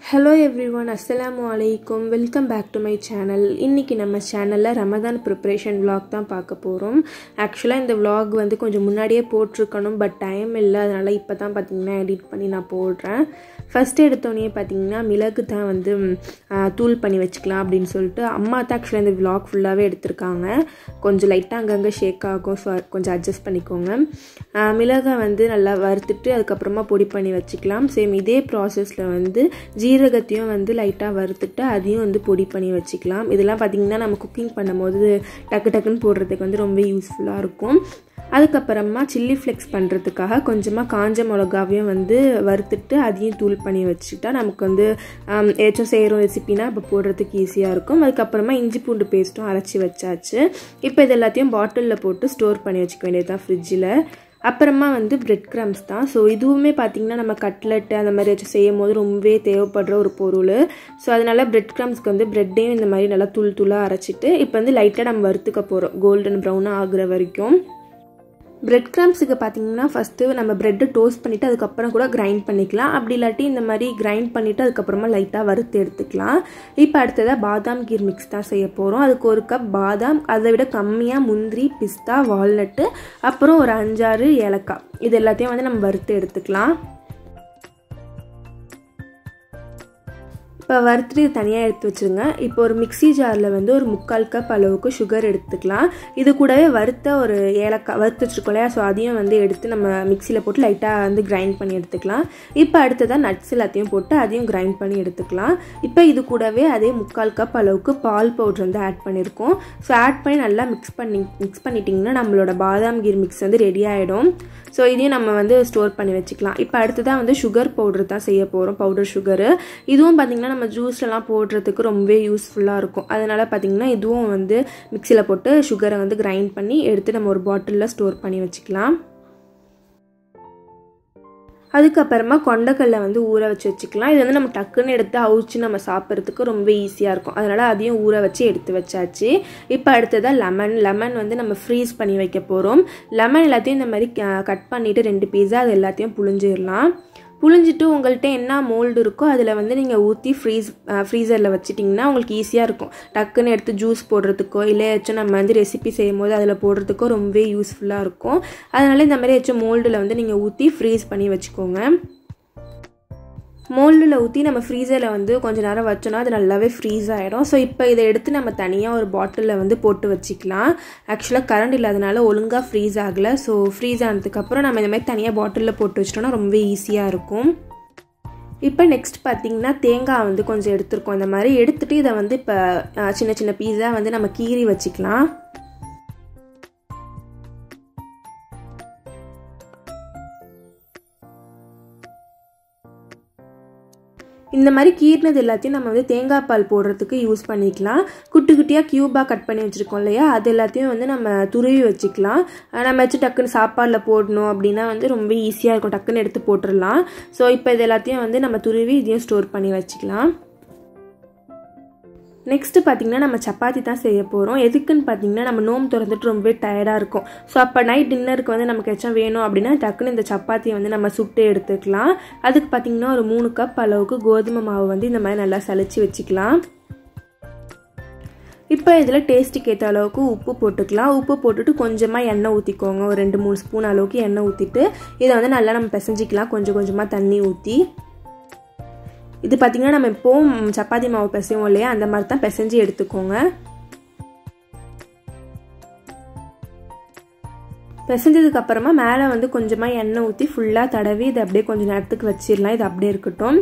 Hello everyone, Assalamu alaikum. Welcome back to my channel. இன்னைக்கு நம்ம சேனல்ல ரமதான் preparation vlog தான் பார்க்க போறோம். Actually இந்த vlog வந்து கொஞ்சம் முன்னாடியே போட்டுருக்கணும் பட் டைம் இல்ல அதனால இப்பதான் பாத்தீங்கன்னா எடிட் பண்ணி நான் போடுறேன். ஃபர்ஸ்ட் எடுத்தோனே பாத்தீங்கன்னா மிளகு தான் வந்து தூள் பண்ணி வச்சுக்கலாம் அப்படினு சொல்லிட்டு அம்மா தான் actually இந்த vlog ஃபுல்லாவே எடுத்துர்க்காங்க. கொஞ்சம் லைட்டா அங்கங்க ஷேக் ஆகும் சோ கொஞ்சம் அட்ஜஸ்ட் பண்ணிக்கோங்க. மிளகை வந்து நல்லா வறுத்துட்டு அதுக்கு அப்புறமா பொடி பண்ணி வச்சுக்கலாம். சேம் இதே processல வந்து ஜீரகத்தையும் வந்து லைட்டா வறுத்துட்டு அதையும் வந்து பொடி பண்ணி வச்சுக்கலாம். இதெல்லாம் பாத்தீங்கன்னா நம்ம குக்கிங் பண்ணும்போது டக்கு டக்குன்னு போடுறதுக்கு வந்து ரொம்ப யூஸ்ஃபுல்லா இருக்கும். அதுக்கு அப்புறமா சில்லி ஃப்ளெக்ஸ் பண்றதுக்காக கொஞ்சமா காஞ்ச மிளகாவையும் வந்து வறுத்துட்டு அதையும் தூள் பண்ணி வச்சிட்டா நமக்கு வந்து ஏச்சும் செய்யற ரெசிபினா அப்ப போடுறதுக்கு ஈஸியா இருக்கும். அதுக்கு அப்புறமா இஞ்சி பூண்டு பேஸ்டும் அரைச்சி வச்சாச்சு. இப்போ இது எல்லாத்தையும் பாட்டில்ல போட்டு ஸ்டோர் பண்ணி வச்சுக்க வேண்டியதுதான் ஃப்ரிட்ஜ்ல. அப்புறமா வந்து பிரெட் கிரம்ஸ் தான். ஸோ இதுவுமே பார்த்தீங்கன்னா நம்ம கட்லெட் அந்த மாதிரி வச்சு செய்யும் போது ரொம்பவே தேவைப்படுற ஒரு பொருள். ஸோ அதனால பிரெட் கிரம்ஸ்க்கு வந்து பிரெட்டையும் இந்த மாதிரி நல்லா தூளாக அரைச்சிட்டு இப்போ வந்து லைட்டாக நம்ம வறுத்துக்க போகிறோம் கோல்டன் ப்ரௌனாக ஆகுற வரைக்கும். பிரெட் கிரம்ஸுக்கு பார்த்தீங்கன்னா ஃபஸ்ட்டு நம்ம பிரெட்டை டோஸ்ட் பண்ணிவிட்டு அதுக்கப்புறம் கூட கிரைண்ட் பண்ணிக்கலாம். அப்படி இல்லாட்டி இந்த மாதிரி கிரைண்ட் பண்ணிவிட்டு அதுக்கப்புறமா லைட்டாக வறுத்து எடுத்துக்கலாம். இப்போ அடுத்ததாக பாதாம் கீர் மிக்ஸ் தான் செய்ய போகிறோம். அதுக்கு ஒரு கப் பாதாம், அதை விட கம்மியாக முந்திரி, பிஸ்தா, வால்நட்டு, அப்புறம் ஒரு 5-6 ஏலக்காய் இது எல்லாத்தையும் வந்து நம்ம வறுத்து எடுத்துக்கலாம். இப்போ வறுத்துட்டு தனியாக எடுத்து வச்சுருங்க. இப்போ ஒரு மிக்சி ஜாரில் வந்து ஒரு 3/4 கப் அளவுக்கு சுகர் எடுத்துக்கலாம். இது கூடவே வறுத்த ஒரு ஏலக்காய் வறுத்து வச்சுருக்கோம் இல்லையா, ஸோ அதையும் வந்து எடுத்து நம்ம மிக்சியில் போட்டு லைட்டாக வந்து கிரைண்ட் பண்ணி எடுத்துக்கலாம். இப்போ அடுத்ததாக நட்ஸ் எல்லாத்தையும் போட்டு அதையும் கிரைண்ட் பண்ணி எடுத்துக்கலாம். இப்போ இது கூடவே அதே 3/4 கப் அளவுக்கு பால் பவுடர் வந்து ஆட் பண்ணியிருக்கோம். ஸோ ஆட் பண்ணி நல்லா மிக்ஸ் பண்ணிட்டிங்கன்னா நம்மளோட பாதாம் கீர் மிக்ஸ் வந்து ரெடி ஆகிடும். ஸோ இதையும் நம்ம வந்து ஸ்டோர் பண்ணி வச்சுக்கலாம். இப்போ அடுத்ததாக வந்து சுகர் பவுடர் தான் செய்ய போகிறோம், பவுடர் சுகரு. இதுவும் பார்த்திங்கன்னா நம்ம ஜூஸ்லாம் போடுறதுக்கு ரொம்பவே யூஸ்ஃபுல்லாக இருக்கும். அதனால் பார்த்திங்கன்னா இதுவும் வந்து மிக்சியில் போட்டு சுகரை வந்து கிரைண்ட் பண்ணி எடுத்து நம்ம ஒரு பாட்டிலில் ஸ்டோர் பண்ணி வச்சுக்கலாம். அதுக்கப்புறமா கொண்டைக்கல்லை வந்து ஊற வச்சுக்கலாம். இது வந்து நம்ம டக்குன்னு எடுத்து அவிச்சு நம்ம சாப்பிட்றதுக்கு ரொம்ப ஈஸியாக இருக்கும். அதனால் அதையும் ஊற வச்சு எடுத்து வச்சாச்சு. இப்போ அடுத்ததாக லெமன் வந்து நம்ம ஃப்ரீஸ் பண்ணி வைக்க போகிறோம். லெமன் எல்லாத்தையும் இந்த மாதிரி கட் பண்ணிவிட்டு 2 பீஸாக அது எல்லாத்தையும் புழிஞ்சிடலாம். புழிஞ்சிட்டு உங்கள்கிட்ட என்ன மோல்டு இருக்கோ அதில் வந்து நீங்கள் ஊற்றி ஃப்ரீசரில் வச்சிட்டிங்கன்னா உங்களுக்கு ஈஸியாக இருக்கும். டக்குன்னு எடுத்து ஜூஸ் போடுறதுக்கோ இல்லை ஏதாச்சும் நம்ம வந்து ரெசிபி செய்யும் போது அதில் போடுறதுக்கோ ரொம்பவே யூஸ்ஃபுல்லாக இருக்கும். அதனால இந்த மாதிரி ஏதாச்சும் மோல்டில் வந்து நீங்கள் ஊற்றி ஃப்ரீஸ் பண்ணி வச்சுக்கோங்க. மோல்டில் ஊற்றி நம்ம ஃப்ரீசரில் வந்து கொஞ்சம் நேரம் வச்சோன்னா அது நல்லாவே ஃப்ரீஸ் ஆகிடும். ஸோ இப்போ இதை எடுத்து நம்ம தனியாக ஒரு பாட்டிலில் வந்து போட்டு வச்சுக்கலாம். ஆக்சுவலாக கரண்ட் இல்லாதனால ஒழுங்காக ஃப்ரீஸ் ஆகலை. ஸோ ஃப்ரீஸ் ஆனதுக்கப்புறம் நம்ம இந்த மாதிரி தனியாக பாட்டிலில் போட்டு வச்சிட்டோம்னா ரொம்ப ஈஸியாக இருக்கும். இப்போ நெக்ஸ்ட் பார்த்திங்கன்னா தேங்காய் வந்து கொஞ்சம் எடுத்துருக்கோம். இந்த மாதிரி எடுத்துகிட்டு இதை வந்து இப்போ சின்ன சின்ன பீஸாக வந்து நம்ம கீறி வச்சுக்கலாம். இந்த மாதிரி கீறினது எல்லாத்தையும் நம்ம வந்து தேங்காய் பால் போடுறதுக்கு யூஸ் பண்ணிக்கலாம். குட்டி குட்டியாக க்யூபாக கட் பண்ணி வச்சுருக்கோம் இல்லையா, அது எல்லாத்தையும் வந்து நம்ம துருவி வச்சுக்கலாம். நம்ம வச்சு டக்குன்னு சாப்பாடில் போடணும் அப்படின்னா வந்து ரொம்ப ஈஸியாக இருக்கும், டக்குன்னு எடுத்து போட்டுடலாம். ஸோ இப்போ இது எல்லாத்தையும் வந்து நம்ம துருவி இதையும் ஸ்டோர் பண்ணி வச்சுக்கலாம். நெக்ஸ்ட்டு பார்த்திங்கன்னா நம்ம சப்பாத்தி தான் செய்ய போகிறோம். எதுக்குன்னு பார்த்திங்கன்னா நம்ம நோம்பு திறந்துட்டு ரொம்பவே டயர்டாக இருக்கும். ஸோ அப்போ நைட் டின்னருக்கு வந்து நமக்கு ஏதாச்சும் வேணும் அப்படின்னா டக்குன்னு இந்த சப்பாத்தியை வந்து நம்ம சுட்டு எடுத்துக்கலாம். அதுக்கு பார்த்திங்கன்னா ஒரு 3 கப் அளவுக்கு கோதுமை மாவு வந்து இந்த மாதிரி நல்லா சலிச்சு வச்சுக்கலாம். இப்போ இதில் டேஸ்ட்டுக்கு ஏற்ற அளவுக்கு உப்பு போட்டுக்கலாம். உப்பு போட்டுட்டு கொஞ்சமாக எண்ணெய் ஊற்றிக்கோங்க. ஒரு 2-3 ஸ்பூன் அளவுக்கு எண்ணெய் ஊற்றிட்டு இதை வந்து நல்லா நம்ம பிசைஞ்சிக்கலாம் கொஞ்சம் கொஞ்சமாக தண்ணி ஊற்றி. இது பார்த்திங்கன்னா நம்ம எப்போவும் சப்பாத்தி மாவு பிசைவோம் இல்லையா, அந்த மாதிரி தான் பிசைஞ்சு எடுத்துக்கோங்க. பிசைஞ்சதுக்கு அப்புறமா மேலே வந்து கொஞ்சமாக எண்ணெய் ஊற்றி ஃபுல்லாக தடவி இதை அப்படியே கொஞ்சம் நேரத்துக்கு வச்சிடலாம். இது அப்படியே இருக்கட்டும்.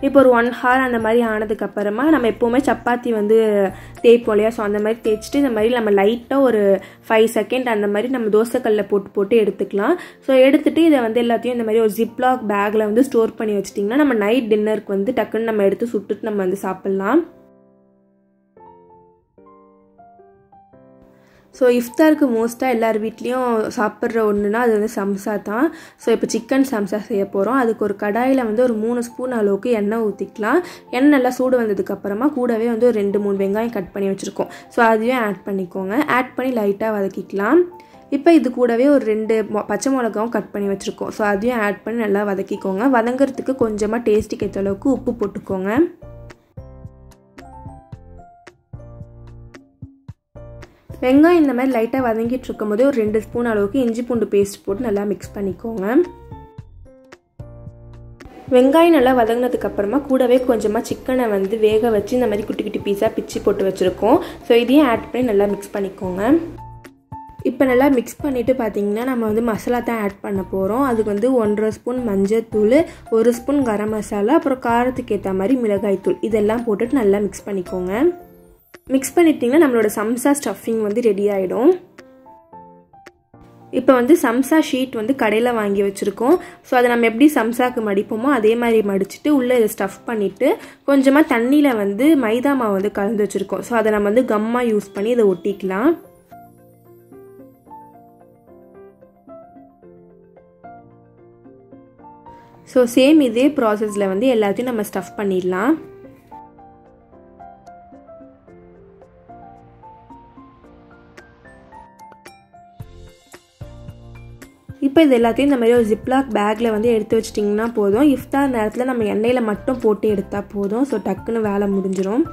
இப்போ ஒரு 1 hour அந்த மாதிரி ஆனதுக்கப்புறமா நம்ம எப்போவுமே சப்பாத்தி வந்து தேய்ப்போம் இல்லையா, ஸோ அந்த மாதிரி தேய்ச்சிட்டு இந்த மாதிரி நம்ம லைட்டாக ஒரு 5 செகண்ட் அந்த மாதிரி நம்ம தோசைக்கல்லில் போட்டு எடுத்துக்கலாம். ஸோ எடுத்துகிட்டு இதை வந்து எல்லாத்தையும் இந்த மாதிரி ஒரு ஜிப்லாக் பேக்கில் வந்து ஸ்டோர் பண்ணி வச்சிட்டிங்கன்னா நம்ம நைட் டின்னருக்கு வந்து டக்குன்னு நம்ம எடுத்து சுட்டுட்டு நம்ம வந்து சாப்பிட்லாம். ஸோ இஃப்தாருக்கு மோஸ்ட்டாக எல்லார் வீட்லேயும் சாப்பிட்ற ஒன்றுனா அது வந்து சம்சா தான். ஸோ இப்போ சிக்கன் சம்சா செய்ய போகிறோம். அதுக்கு ஒரு கடாயில் வந்து ஒரு 3 ஸ்பூன் அளவுக்கு எண்ணெய் ஊற்றிக்கலாம். எண்ணெய் நல்லா சூடு வந்ததுக்கப்புறமா கூடவே வந்து ஒரு 2-3 வெங்காயம் கட் பண்ணி வச்சுருக்கோம். ஸோ அதையும் ஆட் பண்ணிக்கோங்க. ஆட் பண்ணி லைட்டாக வதக்கிக்கலாம். இப்போ இது கூடவே ஒரு 2 பச்சை மிளகாவும் கட் பண்ணி வச்சுருக்கோம். ஸோ அதையும் ஆட் பண்ணி நல்லா வதக்கிக்கோங்க. வதங்கிறதுக்கு கொஞ்சமாக டேஸ்ட்டுக்கு ஏற்ற அளவுக்கு உப்பு போட்டுக்கோங்க. வெங்காயம் இந்த மாதிரி லைட்டாக வதங்கிட்டு இருக்கும் போது ஒரு 2 ஸ்பூன் அளவுக்கு இஞ்சி பூண்டு பேஸ்ட் போட்டு நல்லா மிக்ஸ் பண்ணிக்கோங்க. வெங்காயம் நல்லா வதங்கினதுக்கப்புறமா கூடவே கொஞ்சமாக சிக்கனை வந்து வேக வச்சு இந்த மாதிரி குட்டி குட்டி பீஸாக பிச்சு போட்டு வச்சுருக்கோம். ஸோ இதையும் ஆட் பண்ணி நல்லா மிக்ஸ் பண்ணிக்கோங்க. இப்போ நல்லா மிக்ஸ் பண்ணிவிட்டு பார்த்திங்கன்னா நம்ம வந்து மசாலா தான் ஆட் பண்ண போகிறோம். அதுக்கு வந்து 1.5 ஸ்பூன் மஞ்சள்தூள், 1 ஸ்பூன் கரம் மசாலா, அப்புறம் காரத்துக்கு ஏற்ற மாதிரி மிளகாய்த்தூள் இதெல்லாம் போட்டுட்டு நல்லா மிக்ஸ் பண்ணிக்கோங்க. மிக்ஸ் பண்ணிட்டிங்கன்னா நம்மளோட சம்சா ஸ்டஃபிங் வந்து ரெடி ஆகிடும். இப்போ வந்து சம்சா ஷீட் வந்து கடையில் வாங்கி வச்சுருக்கோம். ஸோ அதை நம்ம எப்படி சம்சாவுக்கு மடிப்போமோ அதே மாதிரி மடிச்சுட்டு உள்ளே இதை ஸ்டஃப் பண்ணிவிட்டு கொஞ்சமாக தண்ணியில் வந்து மைதா மாவு வந்து கலந்து வச்சுருக்கோம். ஸோ அதை நம்ம வந்து கம்மாக யூஸ் பண்ணி இதை ஒட்டிக்கலாம். ஸோ சேம் இதே ப்ராசஸில் வந்து எல்லாத்தையும் நம்ம ஸ்டஃப் பண்ணிடலாம். இப்போ இது எல்லாத்தையும் இந்த மாதிரி ஒரு ஜிப்லாக் பேக்கில் வந்து எடுத்து வச்சிட்டிங்கன்னா போதும். இஃப்தார் நேரத்தில் நம்ம எண்ணெயில் மட்டும் போட்டு எடுத்தால் போதும். ஸோ டக்குன்னு வேலை முடிஞ்சிடும்.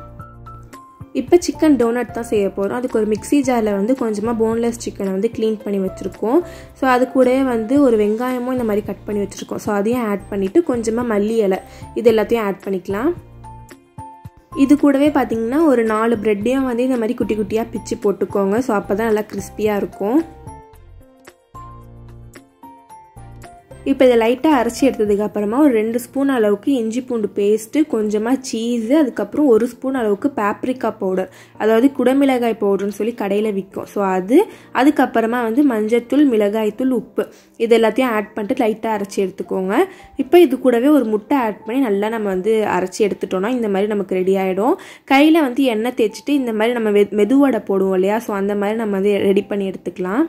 இப்போ சிக்கன் டோனட் தான் செய்ய போகிறோம். அதுக்கு ஒரு மிக்ஸி ஜாரில் வந்து கொஞ்சமாக போன்லெஸ் சிக்கனை வந்து க்ளீன் பண்ணி வச்சுருக்கோம். ஸோ அது கூடவே வந்து ஒரு வெங்காயமும் இந்த மாதிரி கட் பண்ணி வச்சுருக்கோம். ஸோ அதையும் ஆட் பண்ணிவிட்டு கொஞ்சமாக மல்லி இலை இது எல்லாத்தையும் ஆட் பண்ணிக்கலாம். இது கூடவே பார்த்திங்கன்னா ஒரு 4 ப்ரெட்டையும் வந்து இந்த மாதிரி குட்டி குட்டியாக பிச்சு போட்டுக்கோங்க. ஸோ அப்போ தான் நல்லா கிறிஸ்பியாக இருக்கும். இப்போ இதை லைட்டாக அரைச்சி எடுத்ததுக்கப்புறமா ஒரு 2 ஸ்பூன் அளவுக்கு இஞ்சி பூண்டு பேஸ்ட்டு, கொஞ்சமாக சீஸு, அதுக்கப்புறம் 1 ஸ்பூன் அளவுக்கு பேப்ரிக்கா பவுடர், அதாவது குடமிளகாய் பவுடர்னு சொல்லி கடையில் விற்கும். ஸோ அதுக்கப்புறமா வந்து மஞ்சத்தூள், மிளகாய்த்தூள், உப்பு இது எல்லாத்தையும் ஆட் பண்ணிட்டு லைட்டாக அரைச்சி எடுத்துக்கோங்க. இப்போ இது கூடவே ஒரு முட்டை ஆட் பண்ணி நல்லா நம்ம வந்து அரைச்சி எடுத்துட்டோம்னா இந்த மாதிரி நமக்கு ரெடி ஆகிடும். கையில் வந்து எண்ணெய் தேய்ச்சிட்டு இந்த மாதிரி நம்ம மெதுவடை போடுவோம் இல்லையா, ஸோ அந்த மாதிரி நம்ம வந்து ரெடி பண்ணி எடுத்துக்கலாம்.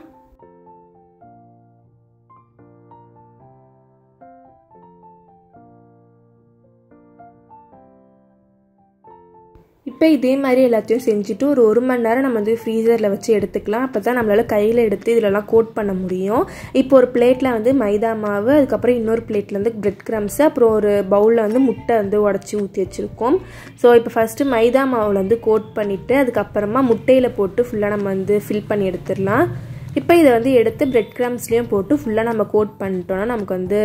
இப்போ இதே மாதிரி எல்லாத்தையும் செஞ்சுட்டு ஒரு 1 மணி நேரம் நம்ம வந்து ஃப்ரீசரில் வச்சு எடுத்துக்கலாம். அப்போ தான் நம்மளால் கையில் எடுத்து இதிலலாம் கோட் பண்ண முடியும். இப்போ ஒரு பிளேட்டில் வந்து மைதா மாவு, அதுக்கப்புறம் இன்னொரு பிளேட்டில் வந்து பிரெட் கிரம்ஸு, அப்புறம் ஒரு பவுலில் வந்து முட்டை வந்து உடச்சி ஊற்றி வச்சுருக்கோம். ஸோ இப்போ ஃபஸ்ட்டு மைதா மாவில் வந்து கோட் பண்ணிவிட்டு அதுக்கப்புறமா முட்டையில் போட்டு ஃபுல்லாக நம்ம வந்து ஃபில் பண்ணி எடுத்துடலாம். இப்போ இதை வந்து எடுத்து பிரெட் கிரம்ஸ்லேயும் போட்டு ஃபுல்லாக நம்ம கோட் பண்ணிட்டோன்னா நமக்கு வந்து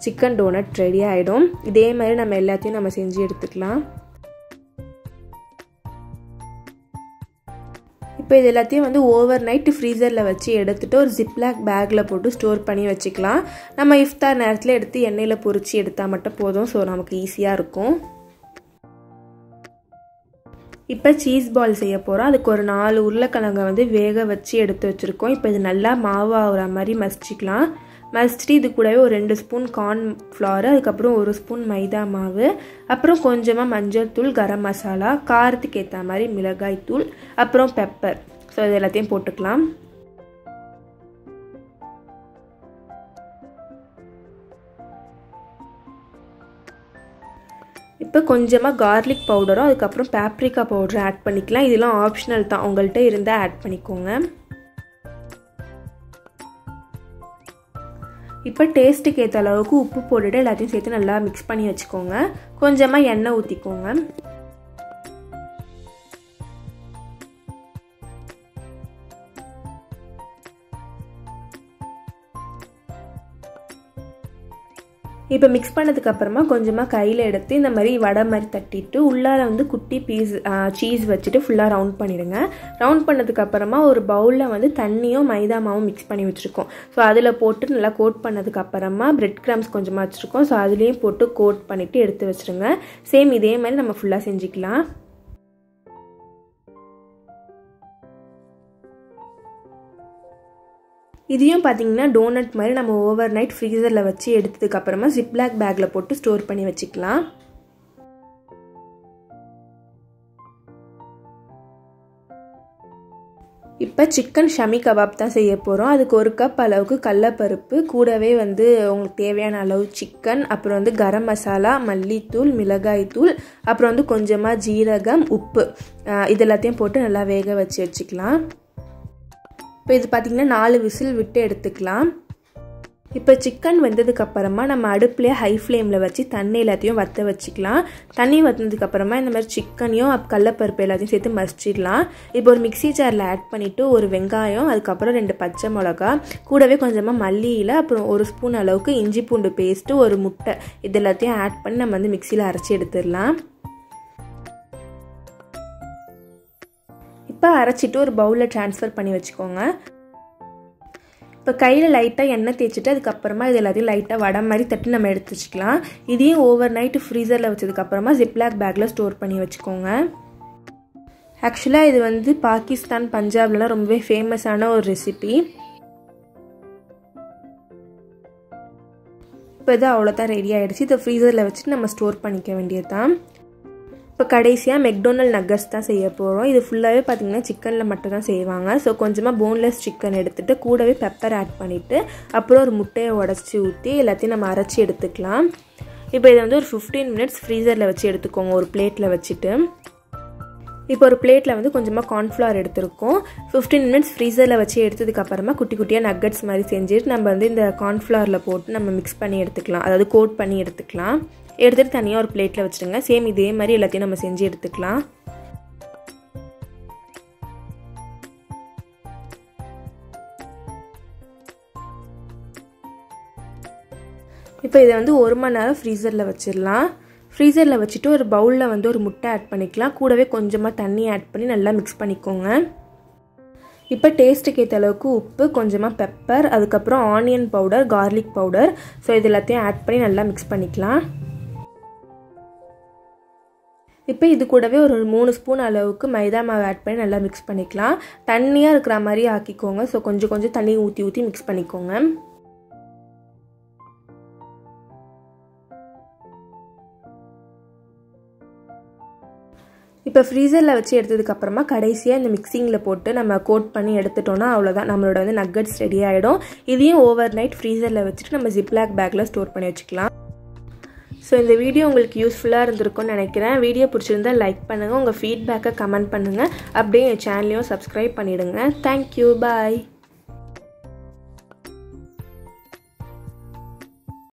சிக்கன் டோனட் ரெடி ஆகிடும். இதே மாதிரி நம்ம எல்லாத்தையும் நம்ம செஞ்சு எடுத்துக்கலாம். இப்போ இது எல்லாத்தையும் வந்து ஓவர் நைட்டு ஃப்ரீசரில் வச்சு எடுத்துகிட்டு ஒரு ஜிப்லாக் பேக்கில் போட்டு ஸ்டோர் பண்ணி வச்சுக்கலாம். நம்ம இஃப்தார் நேரத்தில் எடுத்து எண்ணெயில் பொரிச்சு எடுத்தால் மட்டும் போதும். ஸோ நமக்கு ஈஸியாக இருக்கும். இப்போ சீஸ் பால் செய்ய போகிறோம். அதுக்கு ஒரு 4 உருளைக்கிழங்கை வந்து வேக வச்சு எடுத்து வச்சுருக்கோம். இப்போ இது நல்லா மாவாகிற மாதிரி மசிச்சிக்கலாம். மசிச்சுட்டு இது கூடவே ஒரு 2 ஸ்பூன் கார்ன்ஃப்ளவர், அதுக்கப்புறம் 1 ஸ்பூன் மைதா மாவு, அப்புறம் கொஞ்சமாக மஞ்சள் தூள், கரம் மசாலா, காரத்துக்கு ஏற்ற மாதிரி மிளகாய் தூள், அப்புறம் பெப்பர். ஸோ இது எல்லாத்தையும் போட்டுக்கலாம். இப்போ கொஞ்சமாக கார்லிக் பவுடரும் அதுக்கப்புறம் பேப்ரிக்கா பவுடரும் ஆட் பண்ணிக்கலாம். இதெல்லாம் ஆப்ஷனல் தான், உங்கள்கிட்ட இருந்தால் ஆட் பண்ணிக்கோங்க. இப்போ டேஸ்ட்டுக்கு ஏற்ற அளவுக்கு உப்பு போட்டுட்டு எல்லாத்தையும் சேர்த்து நல்லா மிக்ஸ் பண்ணி வச்சுக்கோங்க. கொஞ்சமாக எண்ணெய் ஊற்றிக்கோங்க. இப்போ மிக்ஸ் பண்ணதுக்கப்புறமா கொஞ்சமாக கையில் எடுத்து இந்த மாதிரி வடை மாதிரி தட்டிட்டு உள்ளார வந்து குட்டி சீஸ் வச்சுட்டு ஃபுல்லாக ரவுண்ட் பண்ணிடுங்க. ரவுண்ட் பண்ணதுக்கப்புறமா ஒரு பவுலில் வந்து தண்ணியும் மைதா மாவும் மிக்ஸ் பண்ணி வச்சுருக்கோம். ஸோ அதில் போட்டு நல்லா கோட் பண்ணதுக்கப்புறமா பிரெட் கிரம்ஸ் கொஞ்சமாக வச்சுருக்கோம். ஸோ அதுலேயும் போட்டு கோட் பண்ணிவிட்டு எடுத்து வச்சுருங்க. சேம் இதே மாதிரி நம்ம ஃபுல்லாக செஞ்சுக்கலாம். இதையும் பார்த்தீங்கன்னா டோனட் மாதிரி நம்ம ஓவர் நைட் ஃப்ரீசரில் வச்சு எடுத்ததுக்கப்புறமா ஜிப்லாக் பேக்கில் போட்டு ஸ்டோர் பண்ணி வச்சுக்கலாம். இப்போ சிக்கன் ஷமி கபாப் தான் செய்ய போகிறோம். அதுக்கு 1 கப் அளவுக்கு கடலைப்பருப்பு, கூடவே வந்து உங்களுக்கு தேவையான அளவு சிக்கன், அப்புறம் வந்து கரம் மசாலா, மல்லித்தூள், மிளகாய்த்தூள், அப்புறம் வந்து கொஞ்சமாக ஜீரகம், உப்பு இது எல்லாத்தையும் போட்டு நல்லா வேக வச்சுக்கலாம். இப்போ இது பார்த்திங்கன்னா 4 விசில் விட்டு எடுத்துக்கலாம். இப்போ சிக்கன் வெந்ததுக்கப்புறமா நம்ம அடுப்புலேயே ஹை ஃப்ளேமில் வச்சு தண்ணி எல்லாத்தையும் வற்ற வச்சுக்கலாம். தண்ணி வற்றினதுக்கப்புறமா இந்த மாதிரி சிக்கனையும் கடலைப்பருப்பு எல்லாத்தையும் சேர்த்து மசிச்சிடலாம். இப்போ ஒரு மிக்ஸி ஜாரில் ஆட் பண்ணிவிட்டு ஒரு வெங்காயம், அதுக்கப்புறம் 2 பச்சை மிளகா, கூடவே கொஞ்சமாக மல்லியில், அப்புறம் 1 ஸ்பூன் அளவுக்கு இஞ்சி பூண்டு பேஸ்ட்டு, ஒரு முட்டை, இது எல்லாத்தையும் ஆட் பண்ணி நம்ம வந்து மிக்ஸியில் அரைச்சி எடுத்துடலாம். இப்போ அரைச்சிட்டு ஒரு பவுலில் ட்ரான்ஸ்ஃபர் பண்ணி வச்சுக்கோங்க. இப்போ கையில் லைட்டாக எண்ணெய் தேய்ச்சிட்டு அதுக்கப்புறமா இது எல்லாத்தையும் லைட்டாக வடை மாதிரி தட்டி நம்ம எடுத்து வச்சுக்கலாம். இதையும் ஓவர் நைட்டு ஃப்ரீசரில் வச்சதுக்கப்புறமா ஜிப்லாக் பேக்கில் ஸ்டோர் பண்ணி வச்சுக்கோங்க. ஆக்சுவலாக இது வந்து பாகிஸ்தான், பஞ்சாப்லலாம் ரொம்பவே ஃபேமஸான ஒரு ரெசிபி. இப்போ இது அவ்வளோதான் ரெடி ஆகிடுச்சு. இதை ஃப்ரீசரில் வச்சுட்டு நம்ம ஸ்டோர் பண்ணிக்க வேண்டியது தான். இப்போ கடைசியாக மெக்டொனால்ட் நக்கட்ஸ் தான் செய்ய போகிறோம். இது ஃபுல்லாகவே பார்த்திங்கன்னா சிக்கனில் மட்டும் தான் செய்வாங்க. ஸோ கொஞ்சமாக போன்லெஸ் சிக்கன் எடுத்துகிட்டு கூடவே பெப்பர் ஆட் பண்ணிவிட்டு அப்புறம் ஒரு முட்டையை உடச்சி ஊற்றி எல்லாத்தையும் நம்ம அரைச்சி எடுத்துக்கலாம். இப்போ இதை வந்து ஒரு 15 மினிட்ஸ் ஃப்ரீசரில் வச்சு எடுத்துக்கோங்க, ஒரு பிளேட்டில் வச்சுட்டு. இப்போ ஒரு பிளேட்டில் வந்து கொஞ்சமாக கார்ன்ஃப்ளவர் எடுத்துருக்கோம். 15 மினிட்ஸ் ஃப்ரீசரில் வச்சு எடுத்ததுக்கப்புறமா குட்டி குட்டியாக நக்கட்ஸ் மாதிரி செஞ்சுட்டு நம்ம வந்து இந்த கார்ன்ஃப்ளவரில் போட்டு நம்ம மிக்ஸ் பண்ணி எடுத்துக்கலாம், அதாவது கோட் பண்ணி எடுத்துக்கலாம். எடுத்துகிட்டு தனியாக ஒரு பிளேட்டில் வச்சுருங்க. சேம் இதே மாதிரி எல்லாத்தையும் நம்ம செஞ்சு எடுத்துக்கலாம். இப்போ இதை வந்து 1 மணி நேரம் ஃப்ரீசரில் வச்சிடலாம். ஃப்ரீசரில் வச்சுட்டு ஒரு பவுலில் வந்து ஒரு முட்டை ஆட் பண்ணிக்கலாம். கூடவே கொஞ்சமாக தண்ணி ஆட் பண்ணி நல்லா மிக்ஸ் பண்ணிக்கோங்க. இப்போ டேஸ்ட்டுக்கு ஏற்ற அளவுக்கு உப்பு, கொஞ்சமாக பெப்பர், அதுக்கப்புறம் onion powder, garlic powder, so இது எல்லாத்தையும் ஆட் பண்ணி நல்லா மிக்ஸ் பண்ணிக்கலாம். இப்போ இது கூடவே ஒரு 3 ஸ்பூன் அளவுக்கு மைதா மாவு ஆட் பண்ணி நல்லா மிக்ஸ் பண்ணிக்கலாம். தண்ணியாக இருக்கிற மாதிரி ஆக்கிக்கோங்க. ஸோ கொஞ்சம் கொஞ்சம் தண்ணி ஊற்றி மிக்ஸ் பண்ணிக்கோங்க. இப்போ ஃப்ரீசரில் வச்சு எடுத்ததுக்கப்புறமா கடைசியாக இந்த மிக்சிங்கில் போட்டு நம்ம கோட் பண்ணி எடுத்துட்டோன்னா அவ்வளோதான், நம்மளோட வந்து நக்கட்ஸ் ரெடி ஆகிடும். இதையும் ஓவர் நைட் ஃப்ரீசரில் வச்சுட்டு நம்ம ஜிப்லாக் பேக்கில் ஸ்டோர் பண்ணி வச்சுக்கலாம். ஸோ இந்த வீடியோ உங்களுக்கு யூஸ்ஃபுல்லாக இருந்திருக்கும்னு நினைக்கிறேன். வீடியோ பிடிச்சிருந்தால் லைக் பண்ணுங்கள், உங்கள் ஃபீட்பேக்கை கமெண்ட் பண்ணுங்கள், அப்படியே என் சேனலையும் சப்ஸ்கிரைப் பண்ணிவிடுங்க. தேங்க்யூ, பாய்.